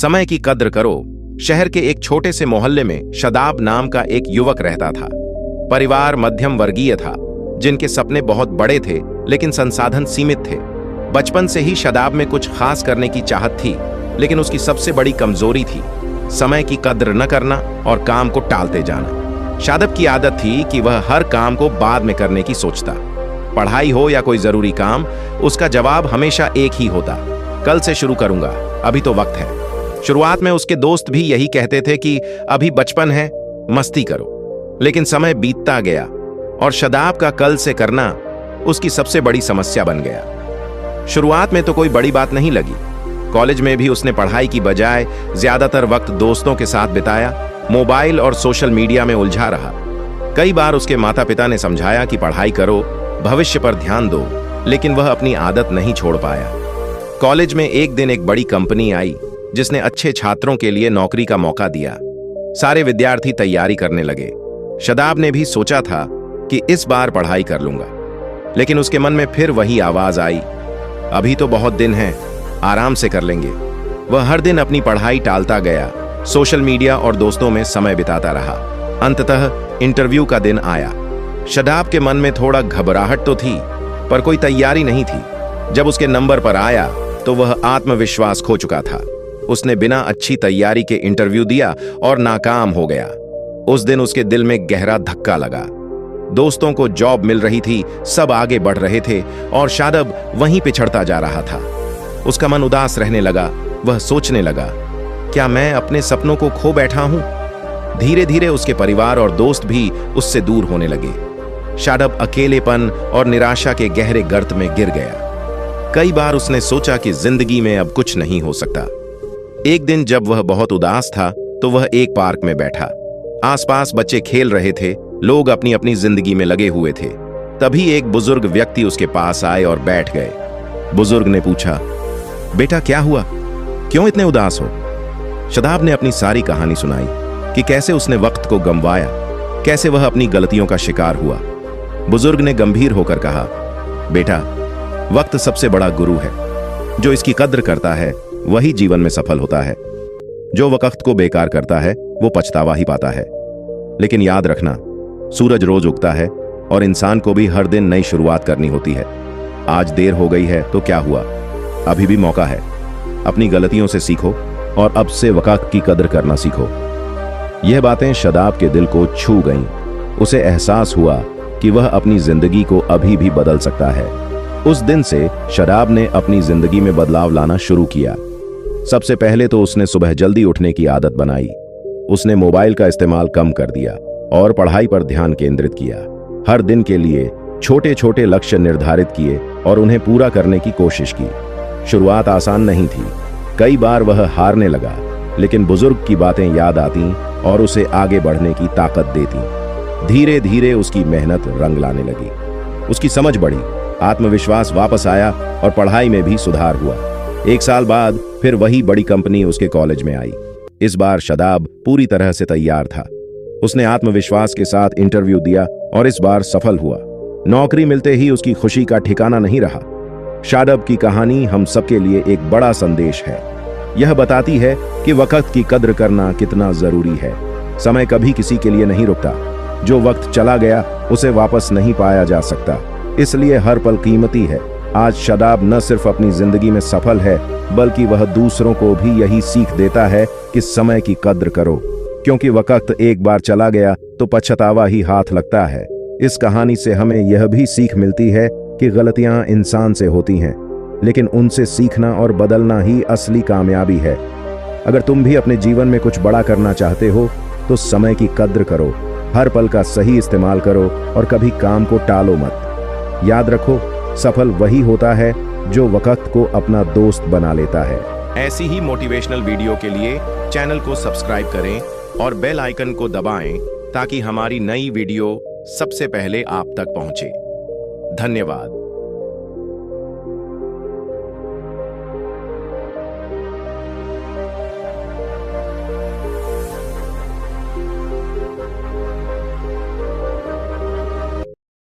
समय की कद्र करो। शहर के एक छोटे से मोहल्ले में शादाब नाम का एक युवक रहता था। परिवार मध्यम वर्गीय था, जिनके सपने बहुत बड़े थे लेकिन संसाधन सीमित थे। बचपन से ही शादाब में कुछ खास करने की चाहत थी, लेकिन उसकी सबसे बड़ी कमजोरी थी समय की कद्र न करना और काम को टालते जाना। शादाब की आदत थी कि वह हर काम को बाद में करने की सोचता। पढ़ाई हो या कोई जरूरी काम, उसका जवाब हमेशा एक ही होता, कल से शुरू करूंगा, अभी तो वक्त है। शुरुआत में उसके दोस्त भी यही कहते थे कि अभी बचपन है, मस्ती करो। लेकिन समय बीतता गया और शादाब का कल से करना उसकी सबसे बड़ी समस्या बन गया। शुरुआत में तो कोई बड़ी बात नहीं लगी। कॉलेज में भी उसने पढ़ाई की बजाय ज्यादातर वक्त दोस्तों के साथ बिताया, मोबाइल और सोशल मीडिया में उलझा रहा। कई बार उसके माता पिता ने समझाया कि पढ़ाई करो, भविष्य पर ध्यान दो, लेकिन वह अपनी आदत नहीं छोड़ पाया। कॉलेज में एक दिन एक बड़ी कंपनी आई जिसने अच्छे छात्रों के लिए नौकरी का मौका दिया। सारे विद्यार्थी तैयारी करने लगे। शादाब ने भी सोचा था कि इस बार पढ़ाई कर लूंगा, लेकिन उसके मन में फिर वही आवाज आई, अभी तो बहुत दिन हैं, आराम से कर लेंगे। वह हर दिन अपनी पढ़ाई टालता गया, सोशल मीडिया और दोस्तों में समय बिताता रहा। अंततः इंटरव्यू का दिन आया। शादाब के मन में थोड़ा घबराहट तो थी, पर कोई तैयारी नहीं थी। जब उसके नंबर पर आया तो वह आत्मविश्वास खो चुका था। उसने बिना अच्छी तैयारी के इंटरव्यू दिया और नाकाम हो गया। उस दिन उसके दिल में गहरा धक्का लगा। दोस्तों को जॉब मिल रही थी, सब आगे बढ़ रहे थे और शादाब वहीं पिछड़ता जा रहा था। उसका मन उदास रहने लगा। वह सोचने लगा, क्या मैं अपने सपनों को खो बैठा हूं? धीरे धीरे उसके परिवार और दोस्त भी उससे दूर होने लगे। शादाब अकेलेपन और निराशा के गहरे गर्त में गिर गया। कई बार उसने सोचा कि जिंदगी में अब कुछ नहीं हो सकता। एक दिन जब वह बहुत उदास था तो वह एक पार्क में बैठा। आसपास बच्चे खेल रहे थे, लोग अपनी अपनी जिंदगी में लगे हुए थे। तभी एक बुजुर्ग व्यक्ति उसके पास आए और बैठ गए। बुजुर्ग ने पूछा, बेटा क्या हुआ, क्यों इतने उदास हो? शादाब ने अपनी सारी कहानी सुनाई कि कैसे उसने वक्त को गंवाया, कैसे वह अपनी गलतियों का शिकार हुआ। बुजुर्ग ने गंभीर होकर कहा, बेटा, वक्त सबसे बड़ा गुरु है। जो इसकी कद्र करता है वही जीवन में सफल होता है। जो वक्त को बेकार करता है वो पछतावा ही पाता है। लेकिन याद रखना, सूरज रोज उगता है और इंसान को भी हर दिन नई शुरुआत करनी होती है। आज देर हो गई है तो क्या हुआ, अभी भी मौका है। अपनी गलतियों से सीखो और अब से वक्त की कद्र करना सीखो। यह बातें शादाब के दिल को छू गईं। उसे एहसास हुआ कि वह अपनी जिंदगी को अभी भी बदल सकता है। उस दिन से शादाब ने अपनी जिंदगी में बदलाव लाना शुरू किया। सबसे पहले तो उसने सुबह जल्दी उठने की आदत बनाई। उसने मोबाइल का इस्तेमाल कम कर दिया और पढ़ाई पर ध्यान केंद्रित किया। हर दिन के लिए छोटे छोटे लक्ष्य निर्धारित किए और उन्हें पूरा करने की कोशिश की। शुरुआत आसान नहीं थी, कई बार वह हारने लगा, लेकिन बुजुर्ग की बातें याद आती और उसे आगे बढ़ने की ताकत देती। धीरे धीरे उसकी मेहनत रंग लाने लगी। उसकी समझ बढ़ी, आत्मविश्वास वापस आया और पढ़ाई में भी सुधार हुआ। एक साल बाद फिर वही बड़ी कंपनी उसके कॉलेज में आई। इस बार शादाब पूरी तरह से तैयार था। उसने आत्मविश्वास के साथ इंटरव्यू दिया और इस बार सफल हुआ। नौकरी मिलते ही उसकी खुशी का ठिकाना नहीं रहा। शादाब की कहानी हम सबके लिए एक बड़ा संदेश है। यह बताती है कि वक्त की कद्र करना कितना जरूरी है। समय कभी किसी के लिए नहीं रुकता। जो वक्त चला गया उसे वापस नहीं पाया जा सकता, इसलिए हर पल कीमती है। आज शादाब न सिर्फ अपनी जिंदगी में सफल है, बल्कि वह दूसरों को भी यही सीख देता है कि समय की कद्र करो, क्योंकि वक्त एक बार चला गया तो पछतावा ही हाथ लगता है। इस कहानी से हमें यह भी सीख मिलती है कि गलतियां इंसान से होती हैं, लेकिन उनसे सीखना और बदलना ही असली कामयाबी है। अगर तुम भी अपने जीवन में कुछ बड़ा करना चाहते हो तो समय की कद्र करो, हर पल का सही इस्तेमाल करो और कभी काम को टालो मत। याद रखो, सफल वही होता है जो वक्त को अपना दोस्त बना लेता है। ऐसी ही मोटिवेशनल वीडियो के लिए चैनल को सब्सक्राइब करें और बेल आइकन को दबाएं ताकि हमारी नई वीडियो सबसे पहले आप तक पहुंचे। धन्यवाद।